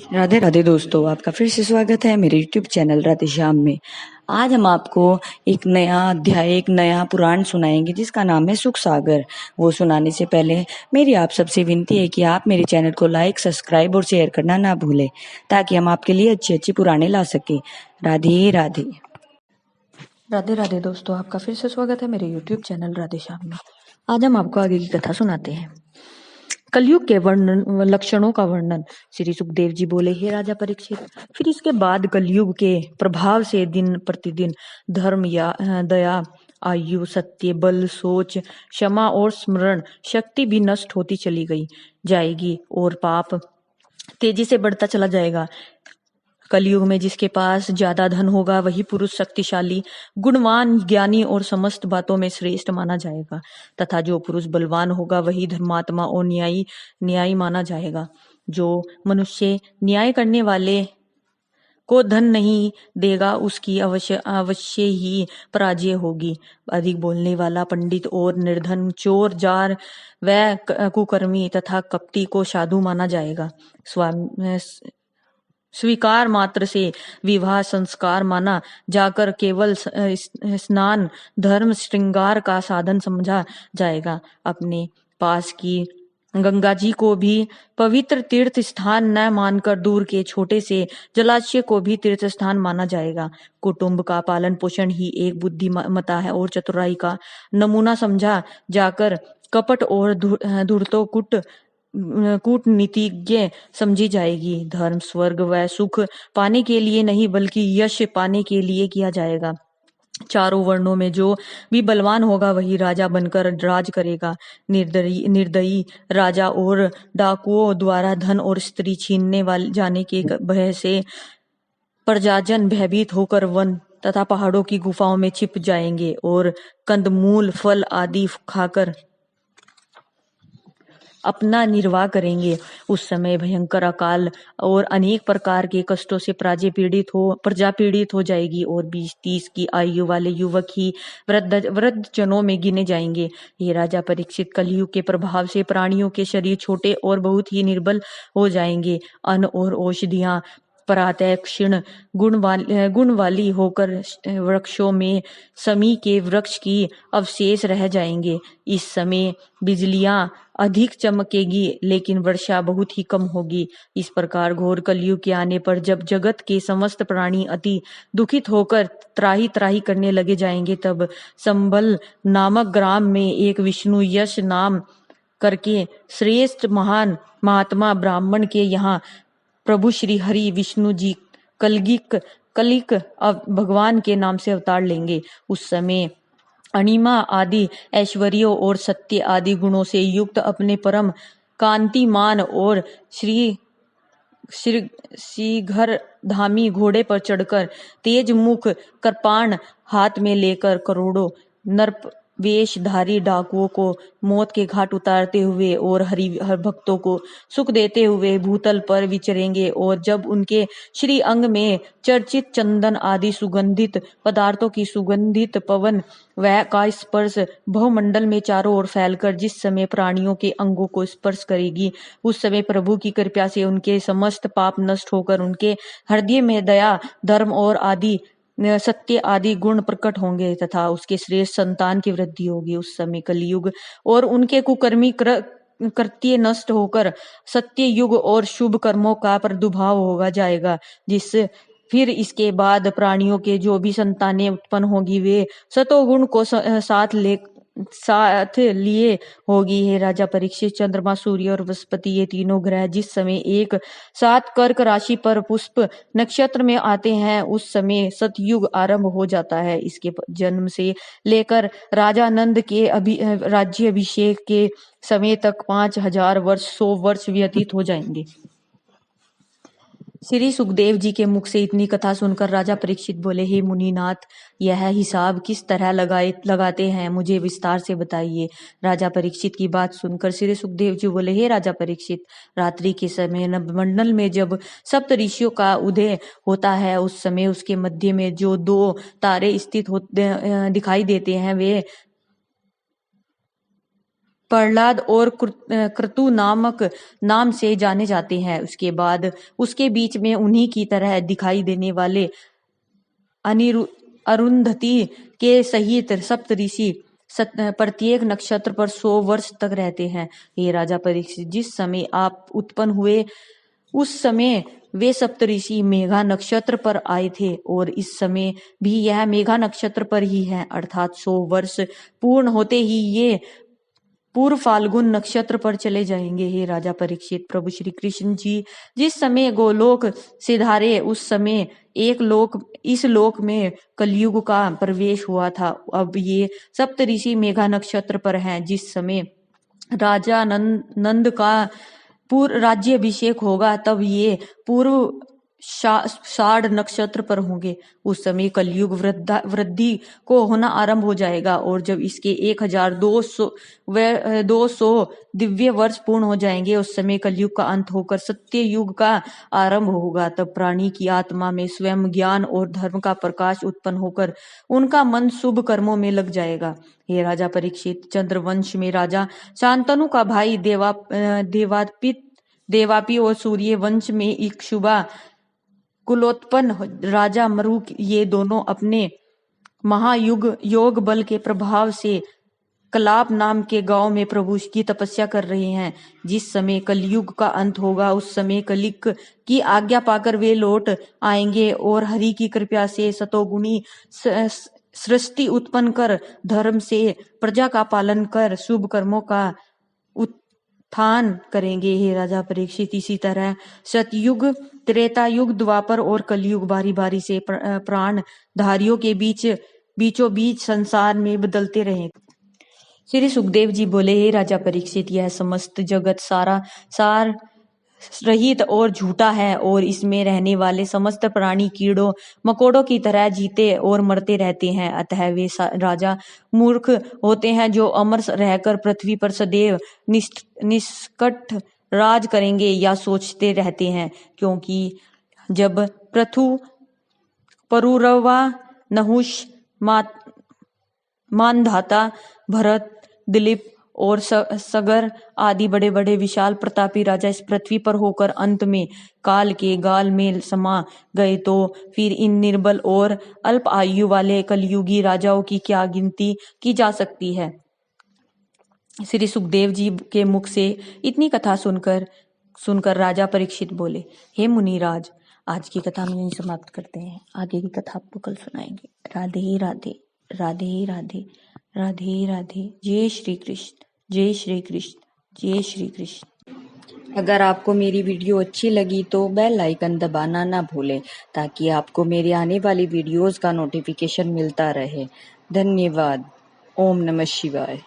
राधे राधे दोस्तों, आपका फिर से स्वागत है मेरे YouTube चैनल राधे श्याम में। आज हम आपको एक नया अध्याय, एक नया पुराण सुनाएंगे जिसका नाम है सुख सागर। वो सुनाने से पहले मेरी आप सबसे विनती है कि आप मेरे चैनल को लाइक, सब्सक्राइब और शेयर करना ना भूलें, ताकि हम आपके लिए अच्छी अच्छी पुराणे ला सके। राधे राधे। राधे राधे दोस्तों, आपका फिर से स्वागत है मेरे YouTube चैनल राधे श्याम में। आज हम आपको आगे की कथा सुनाते हैं। कलयुग के वर्णन, लक्षणों का वर्णन। श्री सुखदेव जी बोले, हे राजा परीक्षित, फिर इसके बाद कलयुग के प्रभाव से दिन प्रतिदिन धर्म या दया, आयु, सत्य, बल, सोच, क्षमा और स्मरण शक्ति भी नष्ट होती चली जाएगी और पाप तेजी से बढ़ता चला जाएगा। कलयुग में जिसके पास ज्यादा धन होगा वही पुरुष शक्तिशाली, गुणवान, ज्ञानी और समस्त बातों में श्रेष्ठ माना जाएगा, तथा जो पुरुष बलवान होगा वही धर्मात्मा और न्यायी माना जाएगा। जो मनुष्य न्याय करने वाले को धन नहीं देगा उसकी अवश्य ही पराजय होगी। अधिक बोलने वाला पंडित और निर्धन, चोर, जार व कुकर्मी तथा कपटी को साधु माना जाएगा। स्वीकार मात्र से विवाह संस्कार माना जाकर केवल स्नान धर्म श्रृंगार का साधन समझा जाएगा। अपने पास की गंगा जी को भी पवित्र तीर्थ स्थान न मानकर दूर के छोटे से जलाशय को भी तीर्थ स्थान माना जाएगा। कुटुंब का पालन पोषण ही एक बुद्धिमत्ता है और चतुराई का नमूना समझा जाकर कपट और धूर्तो कूटनीतिज्ञ समझी जाएगी। धर्म स्वर्ग व सुख पाने के लिए नहीं बल्कि यश पाने के लिए किया जाएगा। चारों वर्णों में जो भी बलवान होगा वही राजा बनकर राज करेगा। निर्दयी राजा और डाकुओं द्वारा धन और स्त्री छीनने वाले जाने के भय से प्रजाजन भयभीत होकर वन तथा पहाड़ों की गुफाओं में छिप जाएंगे और कंदमूल, फल आदि खाकर अपना निर्वाह करेंगे। उस समय भयंकर अकाल और अनेक प्रकार के कष्टों से प्रजा पीड़ित हो जाएगी और 20-30 की आयु वाले युवक ही वृद्ध जनों में गिने जाएंगे। ये राजा परीक्षित, कलयुग के प्रभाव से प्राणियों के शरीर छोटे और बहुत ही निर्बल हो जाएंगे। अन्न और औषधियां प्रातः क्षीण गुण वाली होकर वृक्षों में समी के वृक्ष की अवशेष रह जाएंगे। इस समय बिजलियां अधिक चमकेगी लेकिन वर्षा बहुत ही कम होगी। इस प्रकार घोर कलयुग के आने पर जब जगत के समस्त प्राणी अति दुखित होकर त्राही त्राही करने लगे जाएंगे, तब संबल नामक ग्राम में एक विष्णु यश नाम करके श्रेष्ठ महान महात्मा ब्राह्मण के यहाँ प्रभु श्री हरि विष्णु जी कलिक भगवान के नाम से अवतार लेंगे। उस समय अणिमा आदि ऐश्वर्यों और सत्य आदि गुणों से युक्त अपने परम कांतिमान और श्रीघर धामी घोड़े पर चढ़कर तेज मुख कृपाण हाथ में लेकर करोड़ों नरप वेशधारी डाकुओं को मौत के घाट उतारते हुए और हरि भक्तों को सुख देते हुए भूतल पर विचरेंगे। और जब उनके श्री अंग में चर्चित चंदन आदि सुगंधित पदार्थों की सुगंधित पवन वह का स्पर्श भवमंडल में चारों ओर फैलकर जिस समय प्राणियों के अंगों को स्पर्श करेगी, उस समय प्रभु की कृपा से उनके समस्त पाप नष्ट होकर उनके हृदय में दया, धर्म और सत्य आदि गुण प्रकट होंगे तथा उसके श्रेष्ठ संतान की वृद्धि होगी। उस समय कलयुग और उनके कुकर्मी कृत्य नष्ट होकर सत्य युग और शुभ कर्मों का प्रादुर्भाव होगा जाएगा। फिर इसके बाद प्राणियों के जो भी संतानें उत्पन्न होगी वे सतोगुण को साथ लिए होगी। हे राजा परीक्षित, चंद्रमा, सूर्य और बृहस्पति ये तीनों ग्रह जिस समय एक साथ कर्क राशि पर पुष्प नक्षत्र में आते हैं, उस समय सतयुग आरंभ हो जाता है। इसके जन्म से लेकर राजा नंद के राज्य अभिषेक के समय तक 5000 वर्ष 100 वर्ष व्यतीत हो जाएंगे। श्री सुखदेव जी के मुख से इतनी कथा सुनकर राजा परीक्षित बोले, हे मुनिनाथ, यह हिसाब किस तरह लगाते हैं, मुझे विस्तार से बताइए। राजा परीक्षित की बात सुनकर श्री सुखदेव जी बोले, हे राजा परीक्षित, रात्रि के समय नभमंडल में जब सप्त ऋषियों का उदय होता है, उस समय उसके मध्य में जो 2 तारे स्थित दिखाई देते हैं वे प्रहलाद और क्रतु नामक नाम से जाने जाते हैं। उसके बाद उसके बीच में उन्हीं की तरह दिखाई देने वाले अरुंधति के सहित सप्तऋषि प्रत्येक नक्षत्र पर 100 वर्ष तक रहते हैं। हे राजा परीक्षित, जिस समय आप उत्पन्न हुए उस समय वे सप्तऋषि मेघा नक्षत्र पर आए थे और इस समय भी यह मेघा नक्षत्र पर ही है, अर्थात 100 वर्ष पूर्ण होते ही ये पूर्व फाल्गुन नक्षत्र पर चले जाएंगे। हे राजा परीक्षित, प्रभु श्री कृष्ण जी जिस समय गोलोक सिधारे उस समय इस लोक में कलयुग का प्रवेश हुआ था। अब ये सप्तऋषि मेघा नक्षत्र पर हैं। जिस समय राजा नंद का पूर्व राज्याभिषेक होगा तब ये पूर्व षाढ़ नक्षत्र पर होंगे। उस समय कलयुग वृद्धि को होना आरंभ हो जाएगा और जब इसके 1200 दिव्य वर्ष पूर्ण हो जाएंगे उस समय कलयुग का अंत होकर सत्य युग का आरंभ होगा। तब प्राणी की आत्मा में स्वयं ज्ञान और धर्म का प्रकाश उत्पन्न होकर उनका मन शुभ कर्मों में लग जाएगा। हे राजा परीक्षित, चंद्रवंश में राजा शांतनु का भाई देवापी और सूर्य वंश में इक्ष्वा कुलोत्पन्न राजा मरुक ये दोनों अपने योग बल के प्रभाव से कलाप नाम के गांव में प्रभु की तपस्या कर रहे हैं। जिस समय कलयुग का अंत होगा उस समय कलिक की आज्ञा पाकर वे लौट आएंगे और हरि की कृपा से सतोगुणी सृष्टि उत्पन्न कर धर्म से प्रजा का पालन कर शुभ कर्मों का उत्थान करेंगे। हे राजा परीक्षित, इसी तरह सतयुग, त्रेता युग, द्वापर और कलयुग बारी बारी से प्राण धारियों के बीचों बीच संसार में बदलते रहे। श्री सुखदेव जी बोले, हे राजा परीक्षित, यह समस्त जगत सार रहित और झूठा है और इसमें रहने वाले समस्त प्राणी कीड़ों मकोड़ों की तरह जीते और मरते रहते हैं। अतः वे राजा मूर्ख होते हैं जो अमर रहकर पृथ्वी पर सदैव निष्कट राज करेंगे या सोचते रहते हैं, क्योंकि जब पृथु, पुरुरवा, नहुष, मानधाता, भरत, दिलीप और सगर आदि बड़े बड़े विशाल प्रतापी राजा इस पृथ्वी पर होकर अंत में काल के गाल में समा गए तो फिर इन निर्बल और अल्प आयु वाले कलयुगी राजाओं की क्या गिनती की जा सकती है। श्री सुखदेव जी के मुख से इतनी कथा सुनकर राजा परीक्षित बोले, हे मुनिराज, आज की कथा में यहीं समाप्त करते हैं। आगे की कथा आपको कल सुनाएंगे। राधे राधे, राधे राधे, राधे राधे। जय श्री कृष्ण, जय श्री कृष्ण, जय श्री कृष्ण। अगर आपको मेरी वीडियो अच्छी लगी तो बेल आइकन दबाना ना भूलें ताकि आपको मेरी आने वाली वीडियोस का नोटिफिकेशन मिलता रहे। धन्यवाद। ओम नमः शिवाय।